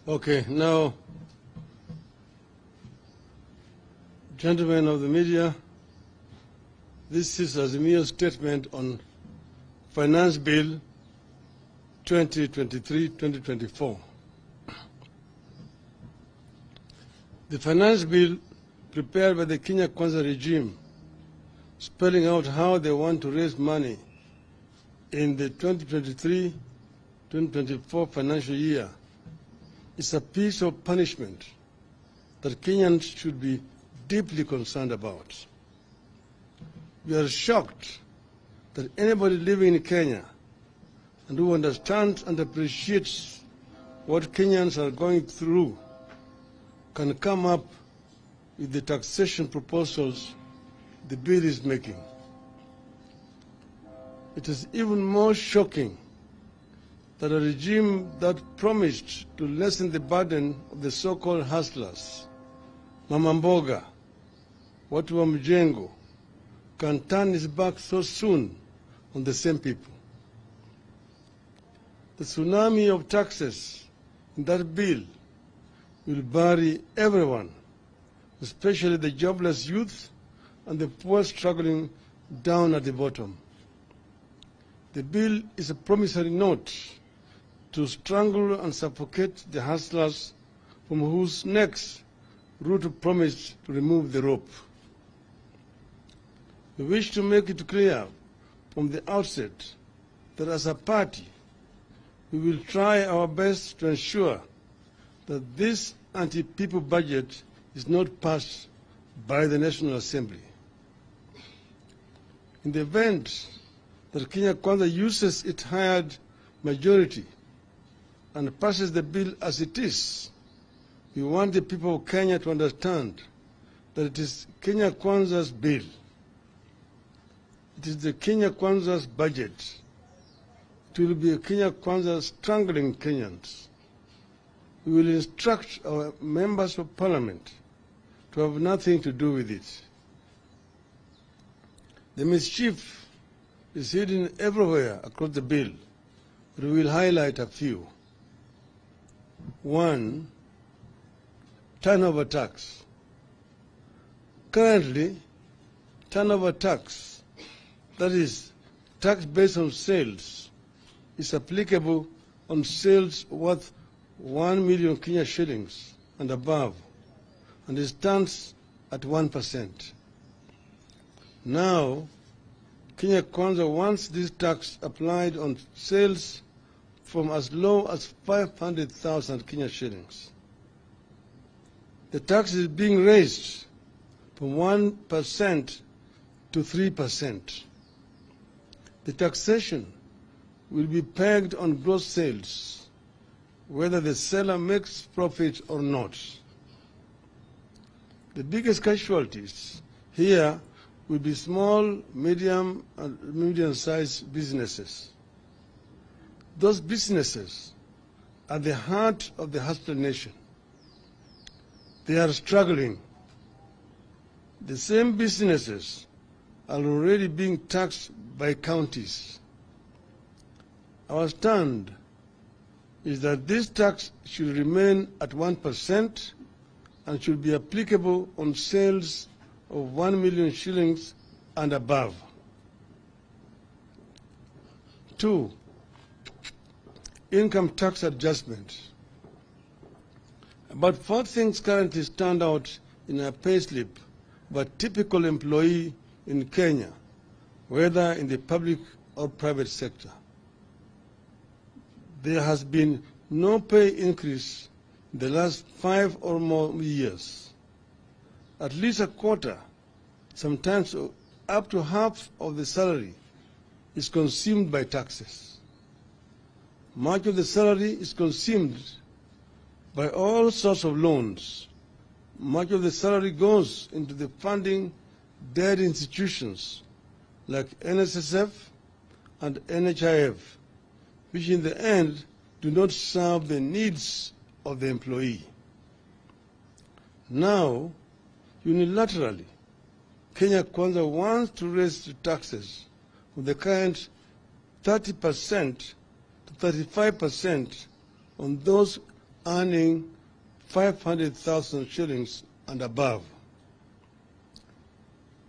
Okay, now, gentlemen of the media, this is Azimio's statement on Finance Bill 2023-2024. The Finance Bill prepared by the Kenya Kwanza regime, spelling out how they want to raise money in the 2023-2024 financial year, is a piece of punishment that Kenyans should be deeply concerned about. We are shocked that anybody living in Kenya and who understands and appreciates what Kenyans are going through can come up with the taxation proposals the bill is making. It is even more shocking that a regime that promised to lessen the burden of the so-called hustlers, Mama Mboga, watu wa mjengo, can turn its back so soon on the same people. The tsunami of taxes in that bill will bury everyone, especially the jobless youth and the poor struggling down at the bottom. The bill is a promissory note to strangle and suffocate the hustlers from whose necks Ruto promised to remove the rope. We wish to make it clear from the outset that as a party, we will try our best to ensure that this anti-people budget is not passed by the National Assembly. In the event that Kenya Kwanza uses its hired majority and passes the bill as it is, we want the people of Kenya to understand that it is Kenya Kwanza's bill. It is the Kenya Kwanza's budget. It will be Kenya Kwanza strangling Kenyans. We will instruct our members of parliament to have nothing to do with it. The mischief is hidden everywhere across the bill, but we will highlight a few. 1, turnover tax. Currently, turnover tax, that is, tax based on sales, is applicable on sales worth 1 million Kenya shillings and above, and it stands at 1%. Now, Kenya Kwanza wants this tax applied on sales from as low as 500,000 Kenya shillings. The tax is being raised from 1% to 3%. The taxation will be pegged on gross sales, whether the seller makes profit or not. The biggest casualties here will be small, medium, and medium-sized businesses. Those businesses are the heart of the hustler nation. They are struggling. The same businesses are already being taxed by counties. Our stand is that this tax should remain at 1% and should be applicable on sales of 1 million shillings and above. 2, income tax adjustment. About 4 things currently stand out in a payslip of a typical employee in Kenya, whether in the public or private sector. There has been no pay increase in the last 5 or more years. At least a quarter, sometimes up to half of the salary, is consumed by taxes. Much of the salary is consumed by all sorts of loans. Much of the salary goes into the funding dead institutions like NSSF and NHIF, which in the end do not serve the needs of the employee. Now, unilaterally, Kenya Kwanza wants to raise the taxes from the current 30% to 35% on those earning 500,000 shillings and above.